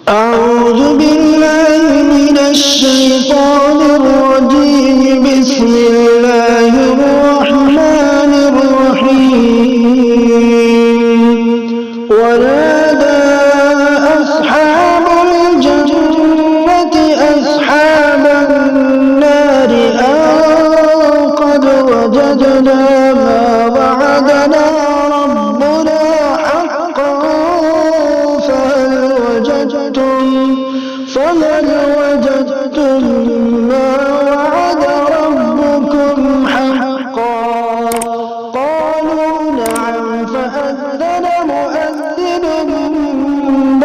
أعوذ بالله من الشيطان الرجيم. بسم الله الرحمن الرحيم. ونادى أصحاب الجنة أصحاب النار أن قد وجدنا ما وعدنا ربنا حقا فهل وجدتم ما وعد ربكم حقا؟ قالوا نعم. فأذن مؤذن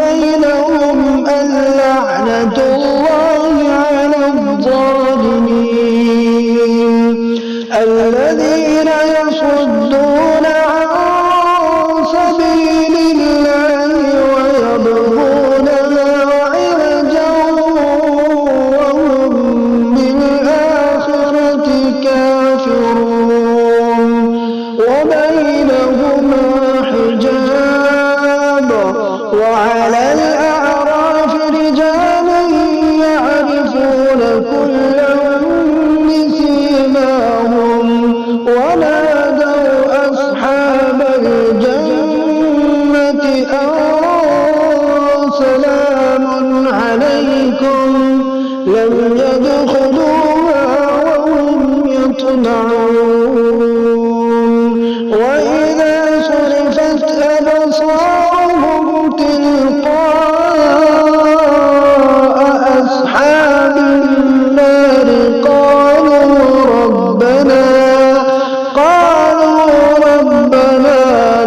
بينهم اللعنة الله على الظالمين الذين يصدون عن سبيل الله ويبغونها عوجا وهم بالآخرة كافرون وبينهما حجاب. وعلى الأعراف رجال يعرفون كلا بسيماهم ونادوا أصحاب الجنة أن سلام عليكم لم يدخلوها وهم يطمعون. وإذا صرفت أبصارهم تلقاء أصحاب النار قالوا ربنا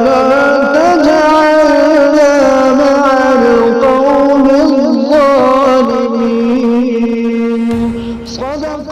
لا تجعلنا مع القوم الظالمين. صدق